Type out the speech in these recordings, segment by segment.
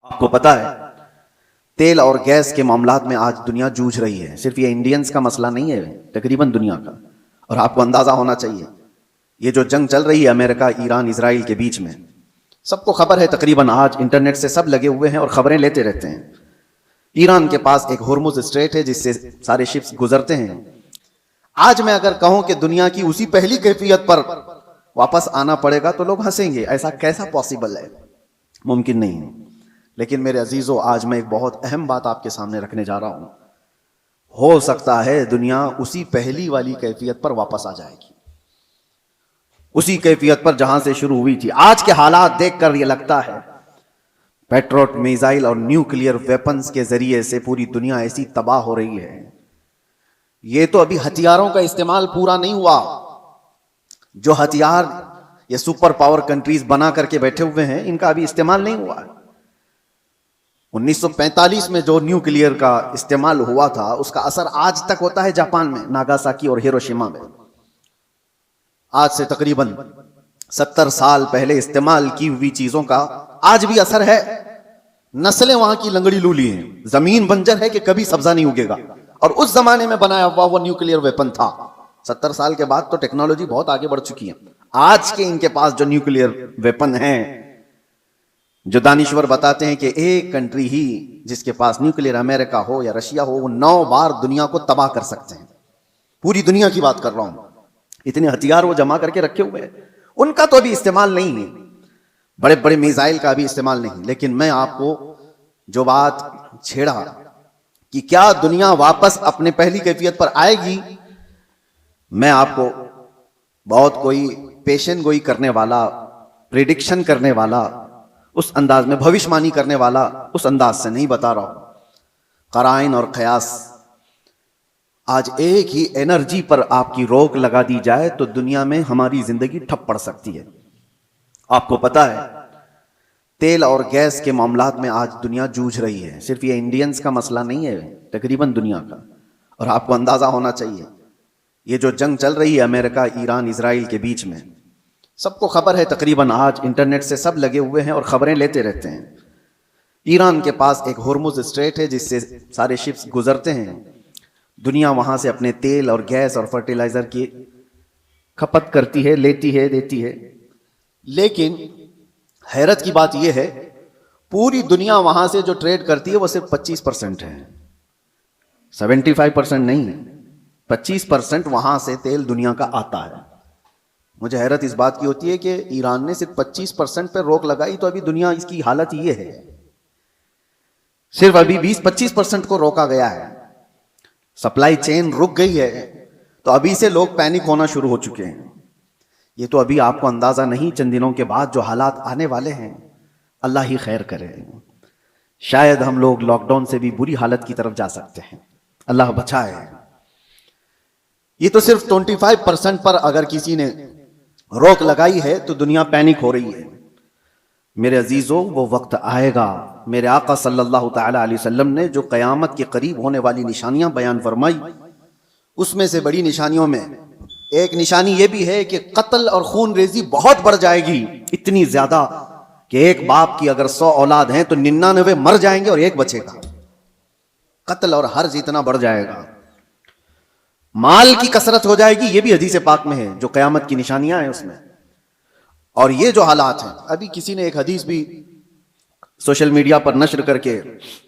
آپ کو پتا ہے تیل اور گیس کے معاملات میں آج دنیا جوجھ رہی ہے. صرف یہ انڈینز کا مسئلہ نہیں ہے, تقریباً دنیا کا. اور آپ کو اندازہ ہونا چاہیے یہ جو جنگ چل رہی ہے امریکہ ایران اسرائیل کے بیچ میں, سب کو خبر ہے تقریباً. آج انٹرنیٹ سے سب لگے ہوئے ہیں اور خبریں لیتے رہتے ہیں. ایران کے پاس ایک ہرمز اسٹریٹ ہے جس سے سارے شپس گزرتے ہیں. آج میں اگر کہوں کہ دنیا کی اسی پہلی کیفیت پر واپس آنا پڑے گا تو لوگ ہنسیں گے. ایسا کیسا پاسبل ہے؟ ممکن نہیں ہے. لیکن میرے عزیزو, آج میں ایک بہت اہم بات آپ کے سامنے رکھنے جا رہا ہوں. ہو سکتا ہے دنیا اسی پہلی والی کیفیت پر واپس آ جائے گی, اسی کیفیت پر جہاں سے شروع ہوئی تھی. آج کے حالات دیکھ کر یہ لگتا ہے پیٹروٹ میزائل اور نیوکلیئر ویپنز کے ذریعے سے پوری دنیا ایسی تباہ ہو رہی ہے. یہ تو ابھی ہتھیاروں کا استعمال پورا نہیں ہوا. جو ہتھیار یہ سپر پاور کنٹریز بنا کر کے بیٹھے ہوئے ہیں ان کا ابھی استعمال نہیں ہوا. 1945 میں جو نیوکلیئر کا استعمال ہوا تھا اس کا اثر آج تک ہوتا ہے جاپان میں, ناگاساکی اور ہیروشیما میں. آج سے تقریباً 70 سال پہلے استعمال کی ہوئی چیزوں کا آج بھی اثر ہے. نسلیں وہاں کی لنگڑی لولی ہیں, زمین بنجر ہے کہ کبھی سبزہ نہیں اگے گا. اور اس زمانے میں بنایا ہوا وہ نیوکلیئر ویپن تھا. 70 سال کے بعد تو ٹیکنالوجی بہت آگے بڑھ چکی ہے. آج کے ان کے پاس جو نیوکلیئر ویپن ہیں, جو دانشور بتاتے ہیں کہ ایک کنٹری ہی جس کے پاس نیوکلیئر, امریکہ ہو یا رشیا ہو, وہ 9 بار دنیا کو تباہ کر سکتے ہیں. پوری دنیا کی بات کر رہا ہوں. اتنے ہتھیار وہ جمع کر کے رکھے ہوئے ہیں. ان کا تو ابھی استعمال نہیں ہے, بڑے بڑے میزائل کا ابھی استعمال نہیں. لیکن میں آپ کو جو بات چھیڑا کہ کیا دنیا واپس اپنے پہلی کیفیت پر آئے گی, میں آپ کو بہت کوئی پیشن گوئی کرنے والا, پریڈکشن کرنے والا, اس انداز میں بھوشمانی کرنے والا اس انداز سے نہیں بتا رہا ہوں. قرائن اور قیاس, آج ایک ہی انرجی پر آپ کی روک لگا دی جائے تو دنیا میں ہماری زندگی ٹھپ پڑ سکتی ہے. آپ کو پتا ہے تیل اور گیس کے معاملات میں آج دنیا جوجھ رہی ہے. صرف یہ انڈینز کا مسئلہ نہیں ہے, تقریباً دنیا کا. اور آپ کو اندازہ ہونا چاہیے یہ جو جنگ چل رہی ہے امریکہ ایران اسرائیل کے بیچ میں, سب کو خبر ہے تقریباً. آج انٹرنیٹ سے سب لگے ہوئے ہیں اور خبریں لیتے رہتے ہیں. ایران کے پاس ایک ہرمز اسٹریٹ ہے جس سے سارے شپس گزرتے ہیں. دنیا وہاں سے اپنے تیل اور گیس اور فرٹیلائزر کی کھپت کرتی ہے, لیتی ہے, دیتی ہے. لیکن حیرت کی بات یہ ہے پوری دنیا وہاں سے جو ٹریڈ کرتی ہے وہ صرف 25% ہے, 75% نہیں. 25% وہاں سے تیل دنیا کا آتا ہے. مجھے حیرت اس بات کی ہوتی ہے کہ ایران نے صرف 25% پہ روک لگائی تو ابھی دنیا اس کی حالت یہ ہے. صرف ابھی 20-25% کو روکا گیا ہے, سپلائی چین رک گئی ہے, تو ابھی سے لوگ پینک ہونا شروع ہو چکے ہیں. یہ تو ابھی آپ کو اندازہ نہیں, چند دنوں کے بعد جو حالات آنے والے ہیں اللہ ہی خیر کرے. شاید ہم لوگ لاک ڈاؤن سے بھی بری حالت کی طرف جا سکتے ہیں, اللہ بچائے. یہ تو صرف 25% پر اگر کسی نے روک لگائی ہے تو دنیا پینک ہو رہی ہے. میرے عزیزو, وہ وقت آئے گا. میرے آقا صلی اللہ تعالی علیہ وسلم نے جو قیامت کے قریب ہونے والی نشانیاں بیان فرمائی, اس میں سے بڑی نشانیوں میں ایک نشانی یہ بھی ہے کہ قتل اور خون ریزی بہت بڑھ جائے گی. اتنی زیادہ کہ ایک باپ کی اگر 100 اولاد ہیں تو 99 مر جائیں گے اور ایک بچے گا. قتل اور حرج اتنا بڑھ جائے گا. مال کی کثرت ہو جائے گی, یہ بھی حدیث پاک میں ہے جو قیامت کی نشانیاں ہیں اس میں. اور یہ جو حالات ہیں, ابھی کسی نے ایک حدیث بھی سوشل میڈیا پر نشر کر کے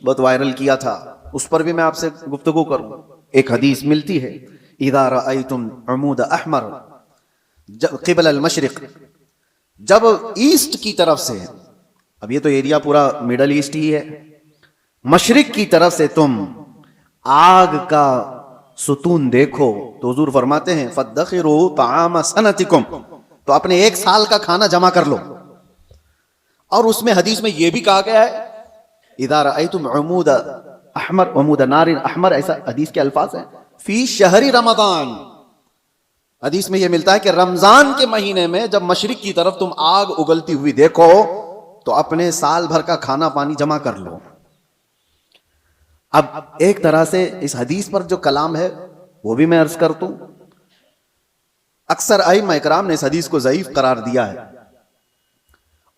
بہت وائرل کیا تھا, اس پر بھی میں آپ سے گفتگو کروں. ایک حدیث ملتی ہے, اذا رأیتم عمود احمر قبل المشرق, جب ایسٹ کی طرف سے, اب یہ تو ایریا پورا مڈل ایسٹ ہی ہے, مشرق کی طرف سے تم آگ کا ستون دیکھو تو حضور فرماتے ہیں فادخروا طعام سنتکم, تو اپنے 1 سال کا کھانا جمع کر لو. اور اس میں حدیث میں یہ بھی کہا گیا ہے اذا رأیتم عمود احمر, عمود نار احمر, ایسا حدیث کے الفاظ ہیں, فی شہر رمضان. حدیث میں یہ ملتا ہے کہ رمضان کے مہینے میں جب مشرق کی طرف تم آگ اگلتی ہوئی دیکھو تو اپنے سال بھر کا کھانا پانی جمع کر لو. اب ایک طرح سے اس حدیث پر جو کلام ہے وہ بھی میں عرض کر دوں, اکثر ائمہ اکرام نے اس حدیث کو ضعیف قرار دیا ہے,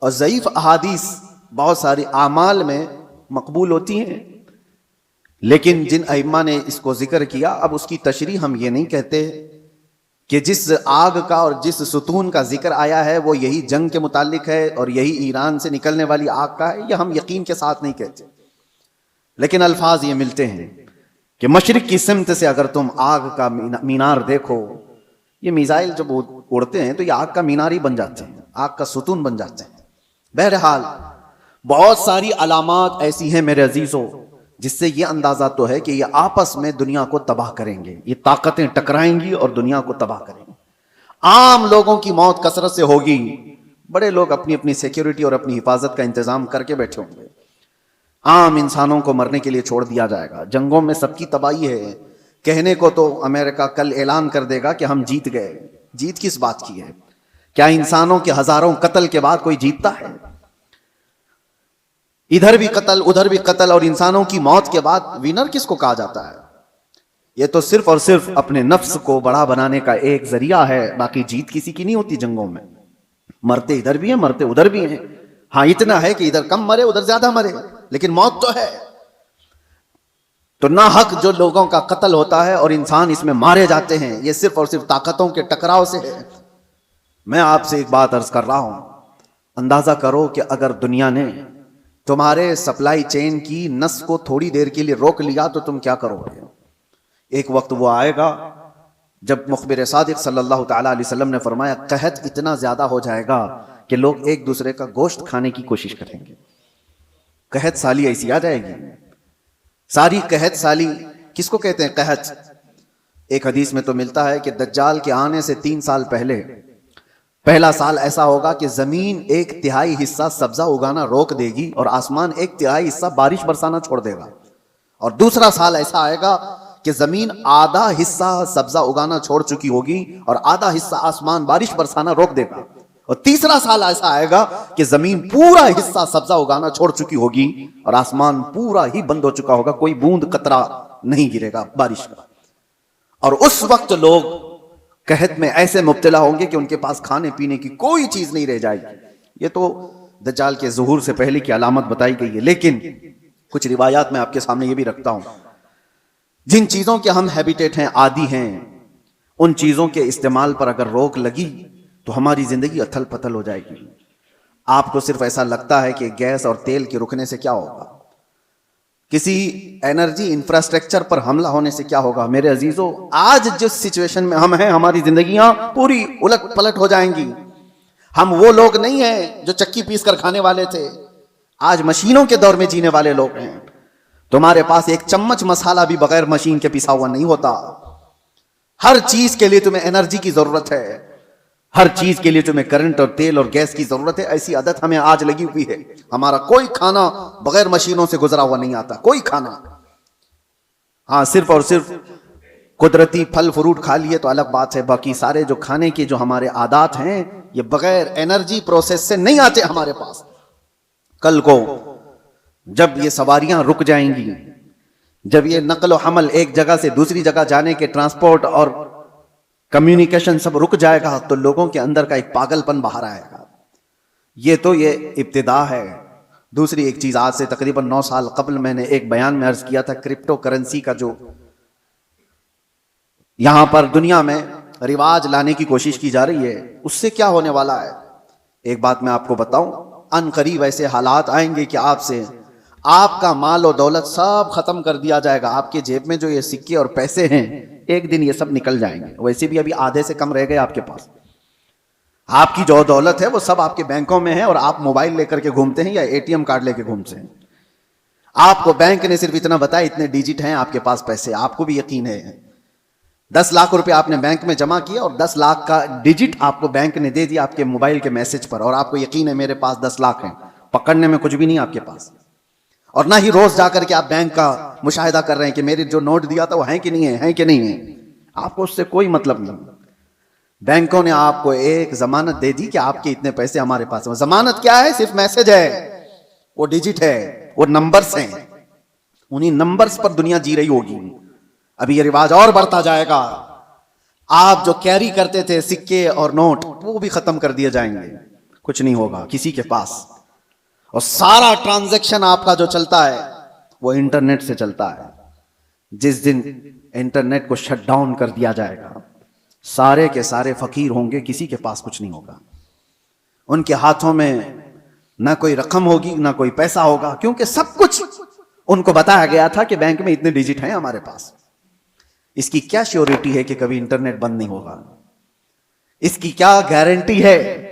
اور ضعیف احادیث بہت ساری اعمال میں مقبول ہوتی ہیں، لیکن جن ائمہ نے اس کو ذکر کیا، اب اس کی تشریح ہم یہ نہیں کہتے کہ جس آگ کا اور جس ستون کا ذکر آیا ہے وہ یہی جنگ کے متعلق ہے اور یہی ایران سے نکلنے والی آگ کا ہے، یہ ہم یقین کے ساتھ نہیں کہتے، لیکن الفاظ یہ ملتے ہیں کہ مشرق کی سمت سے اگر تم آگ کا مینار دیکھو، یہ میزائل جب اڑتے ہیں تو یہ آگ کا مینار ہی بن جاتے ہیں، آگ کا ستون بن جاتے ہیں۔ بہرحال بہت ساری علامات ایسی ہیں میرے عزیزوں جس سے یہ اندازہ تو ہے کہ یہ آپس میں دنیا کو تباہ کریں گے، یہ طاقتیں ٹکرائیں گی اور دنیا کو تباہ کریں گے۔ عام لوگوں کی موت کثرت سے ہوگی، بڑے لوگ اپنی اپنی سیکیورٹی اور اپنی حفاظت کا انتظام کر کے بیٹھے ہوں گے، عام انسانوں کو مرنے کے لیے چھوڑ دیا جائے گا۔ جنگوں میں سب کی تباہی ہے، کہنے کو تو امریکہ کل اعلان کر دے گا کہ ہم جیت گئے، جیت کس بات کی ہے؟ کیا انسانوں کے ہزاروں قتل کے بعد کوئی جیتتا ہے؟ ادھر بھی قتل ادھر بھی قتل، اور انسانوں کی موت کے بعد وینر کس کو کہا جاتا ہے؟ یہ تو صرف اور صرف اپنے نفس کو بڑا بنانے کا ایک ذریعہ ہے، باقی جیت کسی کی نہیں ہوتی جنگوں میں۔ مرتے ادھر بھی ہیں، مرتے ادھر بھی ہیں، ہاں اتنا ہے کہ ادھر کم مرے ادھر زیادہ مرے، لیکن موت تو ہے۔ تو نا حق جو لوگوں کا قتل ہوتا ہے اور انسان اس میں مارے جاتے ہیں، یہ صرف اور صرف طاقتوں کے ٹکراؤ سے ہے۔ میں آپ سے ایک بات عرض کر رہا ہوں، اندازہ کرو کہ اگر دنیا نے تمہارے سپلائی چین کی نس کو تھوڑی دیر کے لیے روک لیا تو تم کیا کرو گے؟ ایک وقت وہ آئے گا جب مخبر صادق صلی اللہ تعالیٰ علیہ وسلم نے فرمایا قحط اتنا زیادہ ہو جائے گا کہ لوگ ایک دوسرے کا گوشت کھانے کی کوشش کریں گے۔ قحط سالی ایسی آ جائے گی۔ ساری قحط سالی کس کو کہتے ہیں؟ قحط ایک حدیث میں تو ملتا ہے کہ دجال کے آنے سے 3 سال پہلے پہلا سال ایسا ہوگا کہ زمین 1/3 حصہ سبزہ اگانا روک دے گی اور آسمان 1/3 حصہ بارش برسانا چھوڑ دے گا، اور دوسرا سال ایسا آئے گا کہ زمین آدھا حصہ سبزہ اگانا چھوڑ چکی ہوگی اور آدھا حصہ آسمان بارش برسانا روک دے گا، اور تیسرا سال ایسا آئے گا کہ زمین پورا حصہ سبزہ اگانا چھوڑ چکی ہوگی اور آسمان پورا ہی بند ہو چکا ہوگا، کوئی بوند قطرہ نہیں گرے گا بارش کا۔ اور اس وقت لوگ قحط میں ایسے مبتلا ہوں گے کہ ان کے پاس کھانے پینے کی کوئی چیز نہیں رہ جائے گی۔ یہ تو دجال کے ظہور سے پہلے کی علامت بتائی گئی ہے، لیکن کچھ روایات میں آپ کے سامنے یہ بھی رکھتا ہوں، جن چیزوں کے ہم ہیبیٹیٹ ہیں، عادی ہیں، ان چیزوں کے استعمال پر اگر روک لگی تو ہماری زندگی اتھل پتھل ہو جائے گی۔ آپ کو صرف ایسا لگتا ہے کہ گیس اور تیل کے رکنے سے کیا ہوگا، کسی انرجی انفراسٹرکچر پر حملہ ہونے سے کیا ہوگا؟ میرے عزیزو، آج جس سچویشن میں ہم ہیں ہماری زندگیاں پوری الٹ پلٹ ہو جائیں گی۔ ہم وہ لوگ نہیں ہیں جو چکی پیس کر کھانے والے تھے، آج مشینوں کے دور میں جینے والے لوگ ہیں۔ تمہارے پاس ایک چمچ مسالہ بھی بغیر مشین کے پیسا ہوا نہیں ہوتا۔ ہر چیز کے لیے تمہیں انرجی کی ضرورت ہے، ہر چیز کے لیے تمہیں کرنٹ اور تیل اور گیس کی ضرورت ہے۔ ایسی عادت ہمیں آج لگی ہوئی ہے، ہمارا کوئی کھانا بغیر مشینوں سے گزرا ہوا نہیں آتا، کوئی کھانا۔ ہاں صرف اور صرف قدرتی پھل فروٹ کھا لیے تو الگ بات ہے، باقی سارے جو کھانے کے جو ہمارے عادات ہیں یہ بغیر انرجی پروسیس سے نہیں آتے ہمارے پاس۔ کل کو جب یہ سواریاں رک جائیں گی، جب یہ نقل و حمل ایک جگہ سے دوسری جگہ جانے کے ٹرانسپورٹ اور کمیونیکیشن سب رک جائے گا تو لوگوں کے اندر کا ایک پاگل پن باہر آئے گا۔ یہ تو یہ ابتدا ہے۔ دوسری ایک چیز، آج سے تقریباً 9 سال قبل میں نے ایک بیان میں عرض کیا تھا، کرپٹو کرنسی کا جو یہاں پر دنیا میں رواج لانے کی کوشش کی جا رہی ہے، اس سے کیا ہونے والا ہے؟ ایک بات میں آپ کو بتاؤں، ان قریب ایسے حالات آئیں گے کہ آپ کا مال و دولت سب ختم کر دیا جائے گا۔ آپ کے جیب میں جو یہ سکے اور پیسے ہیں ایک دن یہ سب نکل جائیں گے، ویسے بھی ابھی آدھے سے کم رہ گئے آپ کے پاس۔ آپ کی جو دولت ہے وہ سب آپ کے بینکوں میں ہے، اور آپ موبائل لے کر کے گھومتے ہیں یا ATM کارڈ لے کے گھومتے ہیں۔ آپ کو بینک نے صرف اتنا بتایا اتنے ڈیجٹ ہیں آپ کے پاس پیسے، آپ کو بھی یقین ہے 10 لاکھ روپے آپ نے بینک میں جمع کیا اور 10 لاکھ کا ڈیجٹ آپ کو بینک نے دے دیا آپ کے موبائل کے میسج پر، اور آپ کو یقین ہے میرے پاس 10 لاکھ ہیں، پکڑنے میں کچھ بھی نہیں آپ کے پاس، اور نہ ہی روز جا کر کے آپ بینک کا مشاہدہ کر رہے ہیں کہ میرے جو نوٹ دیا تھا وہ ہیں کہ نہیں ہیں کہ نہیں ہیں۔ آپ کو اس سے کوئی مطلب نہیں۔ بینکوں نے آپ کو ایک ضمانت دے دی کہ آپ کے اتنے پیسے ہمارے پاس ہیں۔ ضمانت کیا ہے؟ صرف میسج ہے، وہ ڈیجٹ ہے، وہ نمبرز ہیں، انہی نمبرز پر دنیا جی رہی ہوگی۔ ابھی یہ رواج اور بڑھتا جائے گا، آپ جو کیری کرتے تھے سکے اور نوٹ وہ بھی ختم کر دیے جائیں گے، کچھ نہیں ہوگا کسی کے پاس۔ اور سارا ٹرانزیکشن آپ کا جو چلتا ہے وہ انٹرنیٹ سے چلتا ہے. جس دن انٹرنیٹ کو شٹ ڈاؤن کر دیا جائے گا, سارے کے سارے فقیر ہوں گے, کسی کے پاس کچھ نہیں ہوگا. ان کے ہاتھوں میں نہ کوئی رقم ہوگی نہ کوئی پیسہ ہوگا, کیونکہ سب کچھ ان کو بتایا گیا تھا کہ بینک میں اتنے ڈیجٹ ہیں ہمارے پاس. اس کی کیا شیورٹی ہے کہ کبھی انٹرنیٹ بند نہیں ہوگا؟ اس کی کیا گارنٹی ہے؟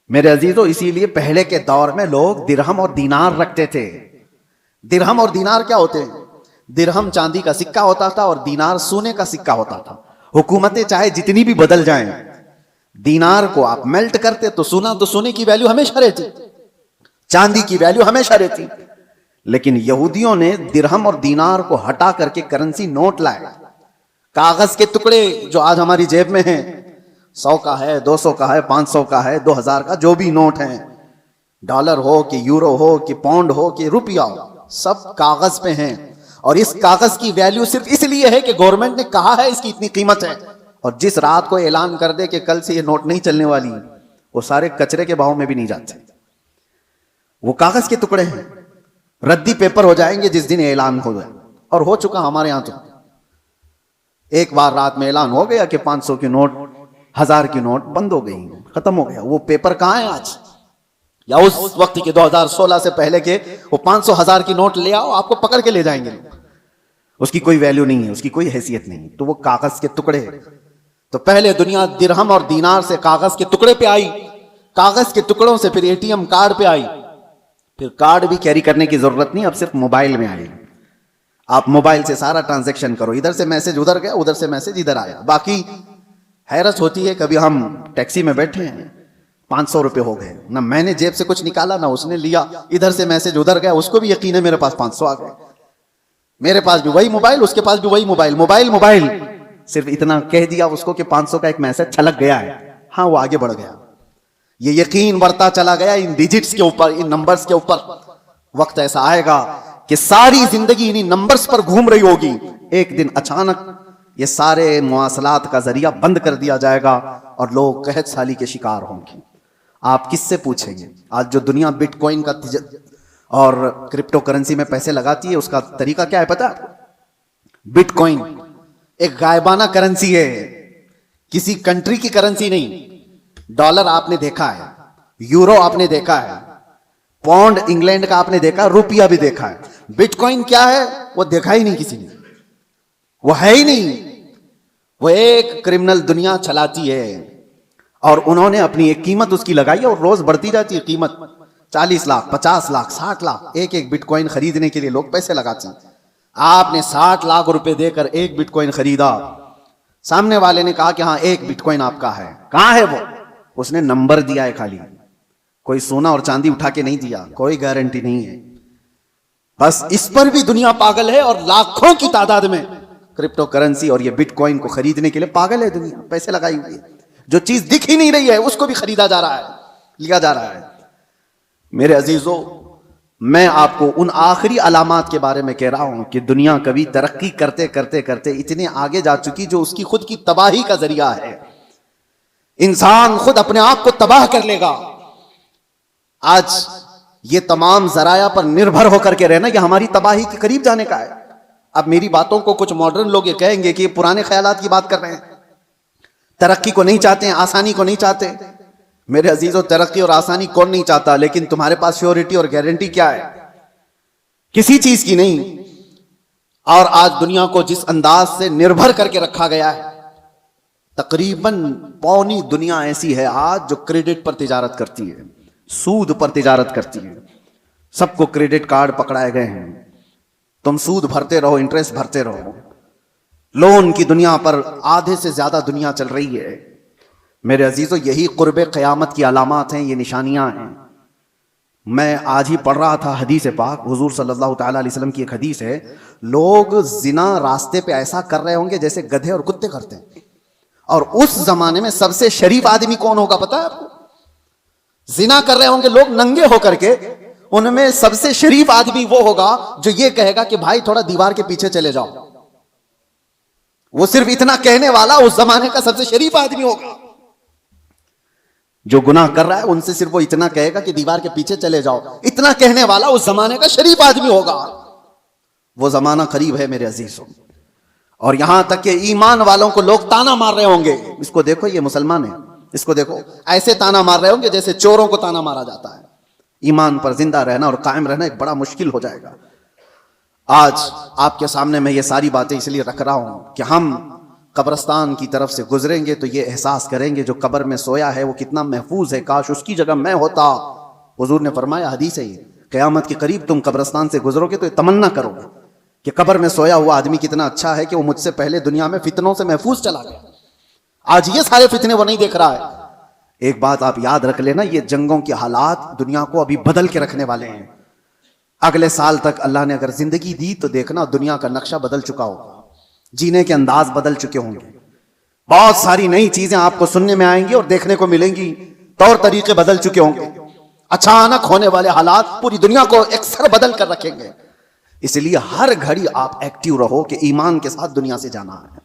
میرے عزیزو, اسی لیے پہلے کے دور میں لوگ درہم اور دینار رکھتے تھے. درہم اور دینار کیا ہوتے ہیں؟ درہم چاندی کا سکہ ہوتا تھا اور دینار سونے کا سکہ ہوتا تھا. حکومتیں چاہے جتنی بھی بدل جائیں, دینار کو آپ میلٹ کرتے تو سونے کی ویلیو ہمیشہ رہتی, چاندی کی ویلیو ہمیشہ رہتی. لیکن یہودیوں نے درہم اور دینار کو ہٹا کر کے کرنسی نوٹ لائے, کاغذ کے ٹکڑے جو آج ہماری جیب میں ہیں, 100 کا ہے, 200 کا ہے, 500 کا ہے, 2000 کا, جو بھی نوٹ ہیں, ڈالر ہو کہ یورو ہو کہ پاؤنڈ ہو کہ روپیہ ہو, سب کاغذ پہ ہیں. اور اس کاغذ کی ویلیو صرف اس لیے ہے کہ گورنمنٹ نے کہا ہے اس کی اتنی قیمت ہے, اور جس رات کو اعلان کر دے کہ کل سے یہ نوٹ نہیں چلنے والی, وہ سارے کچرے کے باؤں میں بھی نہیں جاتے. وہ کاغذ کے ٹکڑے ہیں, ردی پیپر ہو جائیں گے جس دن اعلان ہو جائے. اور ہو چکا ہمارے یہاں. تو ایک بار رات میں اعلان ہو گیا کہ 500 کی نوٹ, 1000 کی نوٹ بند ہو گئی, ختم ہو گیا. وہ پیپر کہاں ہے آج؟ یا اس وقت کے 2016 سے پہلے کے وہ 500 1000 کی نوٹ لے آؤ, آپ کو پکڑ کے لے جائیں گے. اس کی کوئی ویلیو نہیں ہے, اس کی کوئی حیثیت نہیں. تو وہ کاغذ کے ٹکڑے. تو پہلے دنیا درہم اور دینار سے کاغذ کے ٹکڑے پہ آئی, کاغذ کے ٹکڑوں سے پھر ATM کارڈ پہ آئی, پھر کارڈ بھی کیری کرنے کی ضرورت نہیں, اب صرف موبائل میں آئی. آپ موبائل سے سارا ٹرانزیکشن کرو, ادھر سے میسج ادھر گیا, ادھر سے میسج ادھر آیا. باقی حیرت ہوتی ہے, کبھی ہم ٹیکسی میں بیٹھے ہیں, 500 روپے ہو گئے, نہ میں نے جیب سے کچھ نکالا نہ اس نے لیا, ادھر سے میسج ادھر گیا, اس کو بھی یقین ہے میرے پاس 500 آ گئے, میرے پاس بھی وہی موبائل, اس کے پاس بھی وہی موبائل, موبائل صرف اتنا کہہ دیا اس کو کہ 500 کا ایک میسج چھلک گیا ہے, ہاں وہ آگے بڑھ گیا. یہ یقین بڑھتا چلا گیا ان ڈیجٹس کے اوپر, ان نمبرز کے اوپر. وقت ایسا آئے گا کہ ساری زندگی انہی نمبرز پر گھوم رہی ہوگی, ایک دن اچانک یہ سارے مواصلات کا ذریعہ بند کر دیا جائے گا اور لوگ قحط سالی کے شکار ہوں گے. آپ کس سے پوچھیں گے؟ آج جو دنیا بٹ کوائن کا اور کرپٹو کرنسی میں پیسے لگاتی ہے, اس کا طریقہ کیا ہے پتا؟ بٹ کوائن ایک غائبانہ کرنسی ہے, کسی کنٹری کی کرنسی نہیں. ڈالر آپ نے دیکھا ہے, یورو آپ نے دیکھا ہے, پاؤنڈ انگلینڈ کا آپ نے دیکھا, روپیہ بھی دیکھا ہے. بٹ کوائن کیا ہے وہ دیکھا ہی نہیں کسی نے, وہ ہے ہی نہیں. وہ ایک کرمنل دنیا چلاتی ہے اور انہوں نے اپنی ایک قیمت اس کی لگائی ہے اور روز بڑھتی جاتی ہے قیمت. 40 لاکھ 50 لاکھ 60 لاکھ ایک بٹ کوائن خریدنے کے لیے لوگ پیسے لگاتے ہیں. آپ نے 60 لاکھ روپے دے کر ایک بٹ کوائن خریدا, سامنے والے نے کہا کہ ہاں ایک بٹ کوائن آپ کا ہے, کہاں ہے وہ؟ اس نے نمبر دیا ہے خالی, کوئی سونا اور چاندی اٹھا کے نہیں دیا, کوئی گارنٹی نہیں ہے. بس اس پر بھی دنیا پاگل ہے, اور لاکھوں کی تعداد میں کرپٹو کرنسی اور یہ بٹ کوائن کو خریدنے کے لیے پاگل ہے دنیا, پیسے لگائی ہوئی ہے. جو چیز دکھ ہی نہیں رہی ہے اس کو بھی خریدا جا رہا ہے, لیا جا رہا ہے. میرے عزیزو, میں آپ کو ان آخری علامات کے بارے میں کہہ رہا ہوں کہ دنیا کبھی ترقی کرتے کرتے کرتے اتنے آگے جا چکی جو اس کی خود کی تباہی کا ذریعہ ہے. انسان خود اپنے آپ کو تباہ کر لے گا. آج یہ تمام ذرائع پر نربھر ہو کر کے رہنا یہ ہماری تباہی کے قریب جانے کا ہے. اب میری باتوں کو کچھ ماڈرن لوگ یہ کہیں گے کہ یہ پرانے خیالات کی بات کر رہے ہیں, ترقی کو نہیں چاہتے ہیں, آسانی کو نہیں چاہتے. میرے عزیزو, ترقی اور آسانی کون نہیں چاہتا, لیکن تمہارے پاس شیورٹی اور گارنٹی کیا ہے؟ کسی چیز کی نہیں. اور آج دنیا کو جس انداز سے نربھر کر کے رکھا گیا ہے, تقریباً پونی دنیا ایسی ہے آج جو کریڈٹ پر تجارت کرتی ہے, سود پر تجارت کرتی ہے. سب کو کریڈٹ کارڈ پکڑائے گئے ہیں, تم سود بھرتے رہو, انٹرسٹ بھرتے رہو. لون کی دنیا پر آدھے سے زیادہ دنیا چل رہی ہے. میرے عزیزو, یہی قرب قیامت کی علامات ہیں, یہ نشانیاں ہیں. میں آج ہی پڑھ رہا تھا حدیث پاک, حضور صلی اللہ تعالی علیہ وسلم کی ایک حدیث ہے, لوگ زنا راستے پہ ایسا کر رہے ہوں گے جیسے گدھے اور کتے کرتے ہیں. اور اس زمانے میں سب سے شریف آدمی کون ہوگا پتا ہے آپ کو؟ زنا کر رہے ہوں گے لوگ ننگے ہو کر کے, ان میں سب سے شریف آدمی وہ ہوگا جو یہ کہے گا کہ بھائی تھوڑا دیوار کے پیچھے چلے جاؤ. وہ صرف اتنا کہنے والا اس زمانے کا سب سے شریف آدمی ہوگا. جو گناہ کر رہا ہے ان سے صرف وہ اتنا کہے گا کہ دیوار کے پیچھے چلے جاؤ. اتنا کہنے والا اس زمانے کا شریف آدمی ہوگا. وہ زمانہ قریب ہے میرے عزیزوں. اور یہاں تک کہ ایمان والوں کو لوگ تانا مار رہے ہوں گے. اس کو دیکھو, یہ مسلمان ہے, اس کو دیکھو, ایسے تانا مار رہے ہوں گے جیسے چوروں کو تانا مارا جاتا ہے. ایمان پر زندہ رہنا اور قائم رہنا ایک بڑا مشکل ہو جائے گا. آج آپ کے سامنے میں یہ ساری باتیں اس لیے رکھ رہا ہوں کہ ہم قبرستان کی طرف سے گزریں گے تو یہ احساس کریں گے جو قبر میں سویا ہے وہ کتنا محفوظ ہے, کاش اس کی جگہ میں ہوتا. حضور نے فرمایا, حدیث ہے یہ, قیامت کے قریب تم قبرستان سے گزرو گے تو یہ تمنا کرو گے کہ قبر میں سویا ہوا آدمی کتنا اچھا ہے کہ وہ مجھ سے پہلے دنیا میں فتنوں سے محفوظ چلا گیا. آج یہ سارے فتنے وہ نہیں دیکھ رہا ہے. ایک بات آپ یاد رکھ لینا, یہ جنگوں کے حالات دنیا کو ابھی بدل کے رکھنے والے ہیں. اگلے سال تک اللہ نے اگر زندگی دی تو دیکھنا دنیا کا نقشہ بدل چکا ہوگا, جینے کے انداز بدل چکے ہوں گے, بہت ساری نئی چیزیں آپ کو سننے میں آئیں گی اور دیکھنے کو ملیں گی, طور طریقے بدل چکے ہوں گے. اچانک ہونے والے حالات پوری دنیا کو اکثر بدل کر رکھیں گے. اس لیے ہر گھڑی آپ ایکٹیو رہو کہ ایمان کے ساتھ دنیا سے جانا ہے.